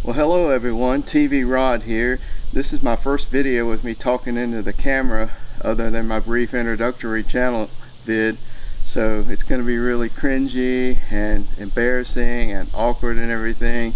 Well, hello everyone, TV Rod here. This is my first video with me talking into the camera other than my brief introductory channel vid. So it's going to be really cringy and embarrassing and awkward and everything.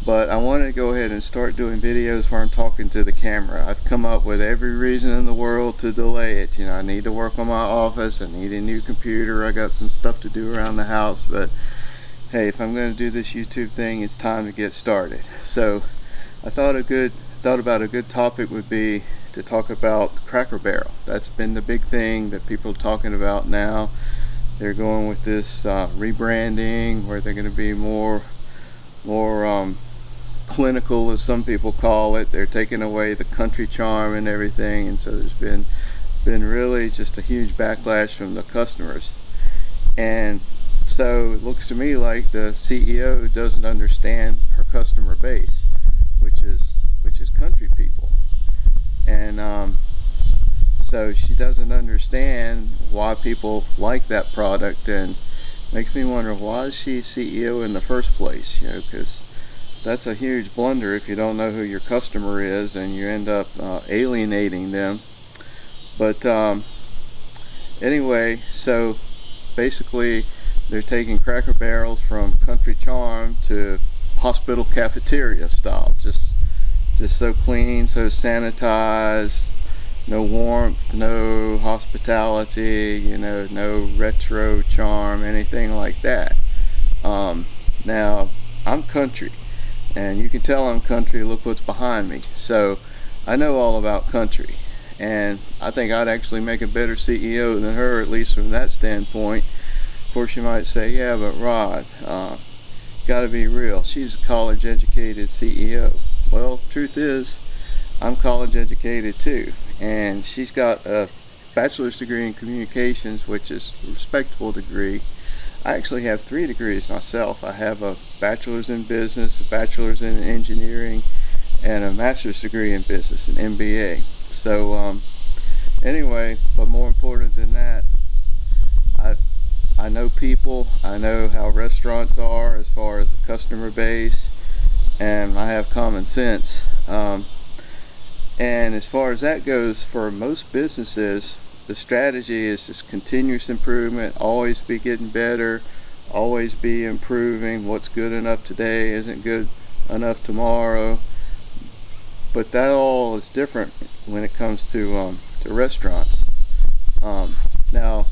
But I wanted to go ahead and start doing videos where I'm talking to the camera. I've come up with every reason in the world to delay it. You know, I need to work on my office, I need a new computer, I got some stuff to do around the house, but hey, if I'm going to do this YouTube thing, it's time to get started. So I thought about a good topic would be to talk about Cracker Barrel. That's been the big thing that people are talking about now. They're going with this rebranding where they're going to be more clinical, as some people call it. They're taking away the country charm and everything, and so there's been really just a huge backlash from the customers. And so it looks to me like the CEO doesn't understand her customer base, which is country people, and so she doesn't understand why people like that product, and makes me wonder, why is she CEO in the first place? You know, because that's a huge blunder if you don't know who your customer is, and you end up alienating them. But anyway, so basically they're taking Cracker Barrels from country charm to hospital cafeteria style, just so clean, so sanitized, no warmth, no hospitality, you know, no retro charm, anything like that. Now I'm country, and you can tell I'm country, look what's behind me. So I know all about country, and I think I'd actually make a better CEO than her, at least from that standpoint. Of course, you might say, yeah, but Rod, gotta be real, she's a college educated CEO. Well, truth is, I'm college educated too, and she's got a bachelor's degree in communications, which is a respectable degree. I actually have 3 degrees myself. I have a bachelor's in business, a bachelor's in engineering, and a master's degree in business, an MBA. So anyway, but more important than that, I know people, I know how restaurants are as far as the customer base, and I have common sense. And as far as that goes, for most businesses, the strategy is just continuous improvement, always be getting better, always be improving. What's good enough today isn't good enough tomorrow. But that all is different when it comes to restaurants. Now,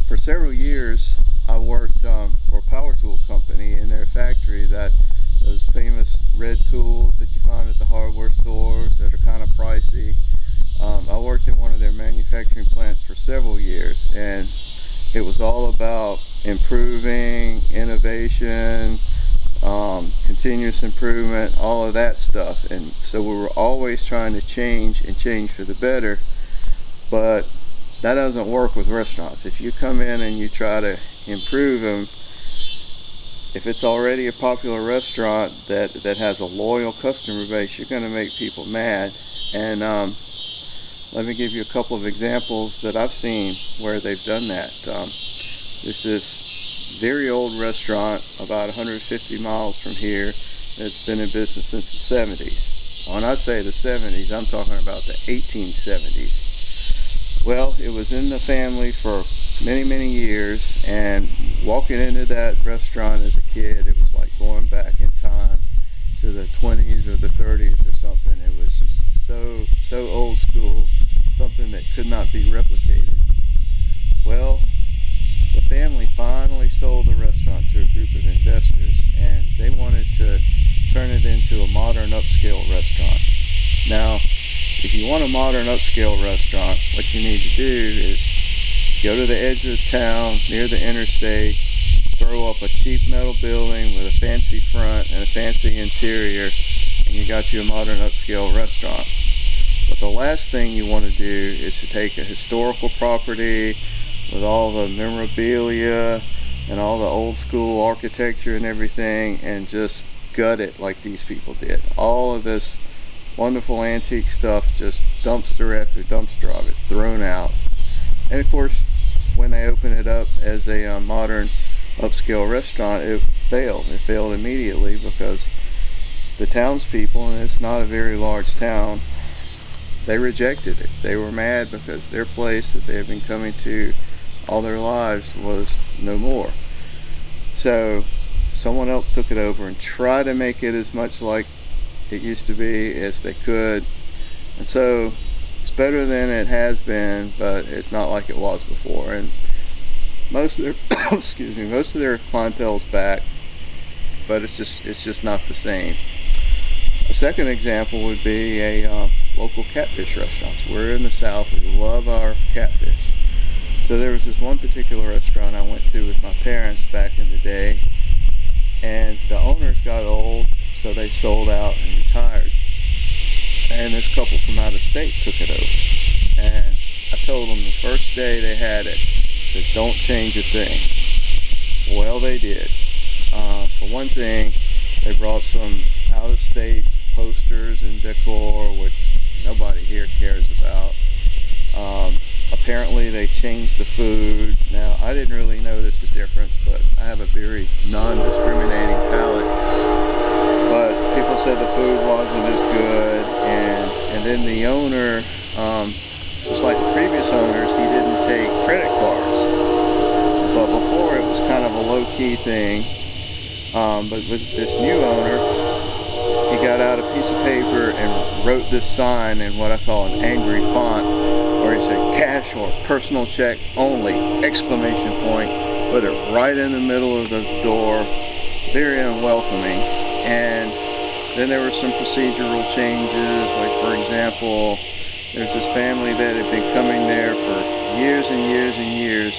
for several years, I worked for a power tool company in their factory, those famous red tools that you find at the hardware stores that are kind of pricey. I worked in one of their manufacturing plants for several years, and it was all about improving, innovation, continuous improvement, all of that stuff. And so we were always trying to change for the better. But that doesn't work with restaurants. If you come in and you try to improve them, if it's already a popular restaurant that has a loyal customer base, you're going to make people mad. And let me give you a couple of examples that I've seen where they've done that. There's this very old restaurant about 150 miles from here that's been in business since the 70s. When I say the 70s, I'm talking about the 1870s. Well, it was in the family for many years, and walking into that restaurant as a kid, it was like going back in time to the 20s or the 30s or something. It was just so old school, something that could not be replicated. Well, the family finally sold the restaurant to a group of investors, and they wanted to turn it into a modern upscale restaurant. Now, if you want a modern upscale restaurant, what you need to do is go to the edge of town near the interstate, throw up a cheap metal building with a fancy front and a fancy interior, and you got you a modern upscale restaurant. But the last thing you want to do is to take a historical property with all the memorabilia and all the old school architecture and everything, and just gut it like these people did. All of this wonderful antique stuff, just dumpster after dumpster of it thrown out. And of course, when they open it up as a modern upscale restaurant, it failed. It failed immediately because the townspeople, and it's not a very large town, they rejected it. They were mad because their place that they had been coming to all their lives was no more. So someone else took it over and tried to make it as much like it used to be as they could. And so it's better than it has been, but it's not like it was before. And most of their most of their clientele's back, but it's just not the same. A second example would be a local catfish restaurants. We're in the South. We love our catfish. So there was this one particular restaurant I went to with my parents back in the day, and the owners got old, so they sold out and retired. And this couple from out of state took it over. And I told them the first day they had it, I said, don't change a thing. Well, they did. For one thing, they brought some out-of-state posters and decor, which nobody here cares about. Apparently they changed the food. Now, I didn't really notice the difference, but I have a very non-discriminating palate. But people said the food wasn't as good, and then the owner, just like the previous owners, he didn't take credit cards. But before it was kind of a low-key thing. But with this new owner, he got out a piece of paper and wrote this sign in what I call an angry font, where he said cash or personal check only, exclamation point, put it right in the middle of the door, very unwelcoming. And then there were some procedural changes, like for example, there's this family that had been coming there for years and years and years,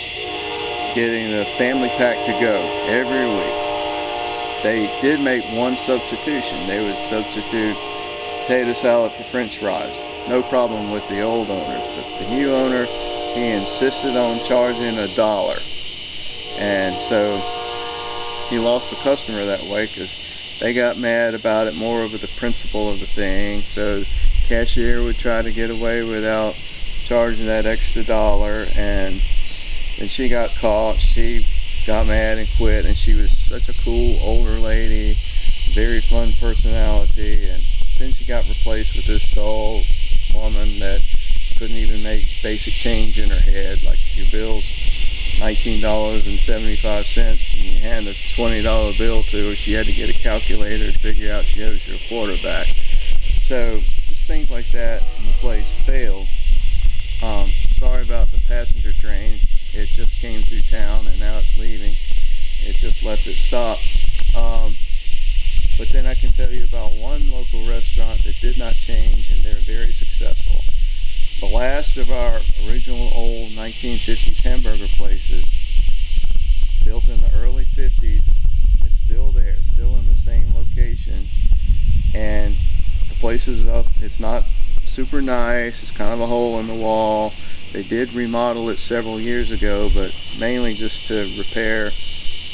getting the family pack to go every week. They did make one substitution. They would substitute potato salad for French fries. No problem with the old owners, but the new owner, he insisted on charging $1. And so he lost the customer that way because they got mad about it, more over the principle of the thing. So the cashier would try to get away without charging that extra $1, and then she got caught. She got mad and quit, and she was such a cool older lady, very fun personality, and then she got replaced with this dull woman that couldn't even make basic change in her head. Like if your bill's $19.75 and you hand a $20 bill to her, she had to get a calculator to figure out she owes you a quarter back. So just things like that, and the place failed. Sorry about the passenger train. It just came through town and now it's leaving. It just left it stop. But then I can tell you about one local restaurant that did not change, and they're very successful. The last of our original old 1950s hamburger places, built in the early 50s, is still there, still in the same location. And the place is up. It's not super nice. It's kind of a hole in the wall. They did remodel it several years ago, but mainly just to repair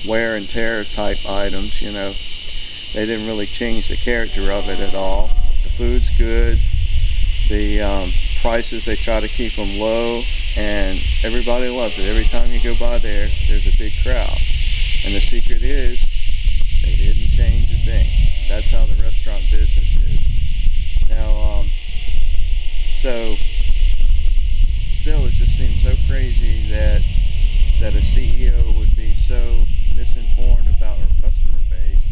wear and tear type items, you know. They didn't really change the character of it at all. The food's good. The prices, they try to keep them low, and everybody loves it. Every time you go by there, there's a big crowd. And the secret is, they didn't change a thing. That's how the restaurant business is. Now, so still, it just seems so crazy that a CEO would be so misinformed about her customer base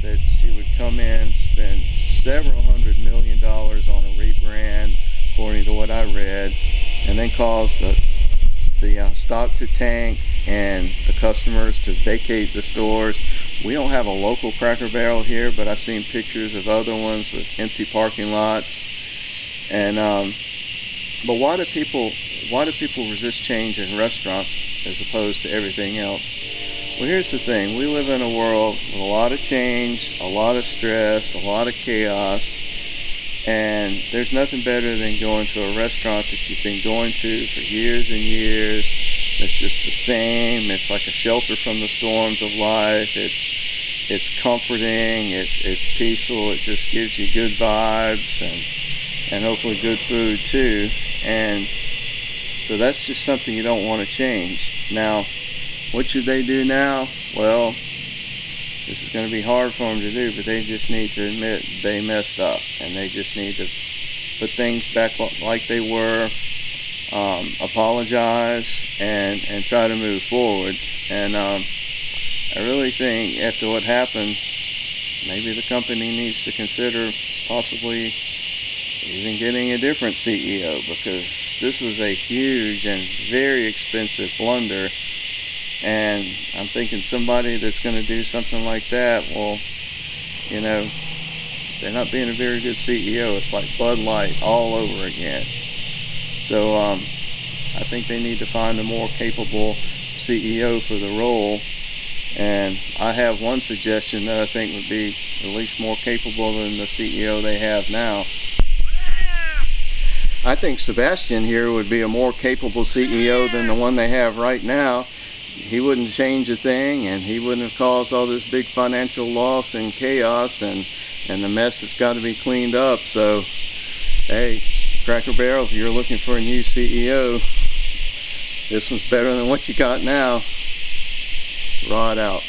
that she would come in, spend several $100 million on a rebrand, according to what I read, and then cause the stock to tank and the customers to vacate the stores. We don't have a local Cracker Barrel here, but I've seen pictures of other ones with empty parking lots. And but why do people resist change in restaurants as opposed to everything else? Well, here's the thing. We live in a world with a lot of change, a lot of stress, a lot of chaos, and there's nothing better than going to a restaurant that you've been going to for years and years. It's just the same. It's like a shelter from the storms of life. It's comforting. It's peaceful. It just gives you good vibes and hopefully good food too. And so that's just something you don't want to change. Now, what should they do now? Well, This is going to be hard for them to do, but they just need to admit they messed up, and they just need to put things back like they were, apologize, and try to move forward. And I really think after what happened, maybe the company needs to consider possibly even getting a different CEO, because this was a huge and very expensive blunder. And I'm thinking somebody that's going to do something like that, well, you know, they're not being a very good CEO. It's like Bud Light all over again. So I think they need to find a more capable CEO for the role. And I have one suggestion that I think would be at least more capable than the CEO they have now. I think Sebastian here would be a more capable CEO than the one they have right now. He wouldn't change a thing, and he wouldn't have caused all this big financial loss and chaos and the mess that's got to be cleaned up. So, hey, Cracker Barrel, if you're looking for a new CEO, this one's better than what you got now. Rod out.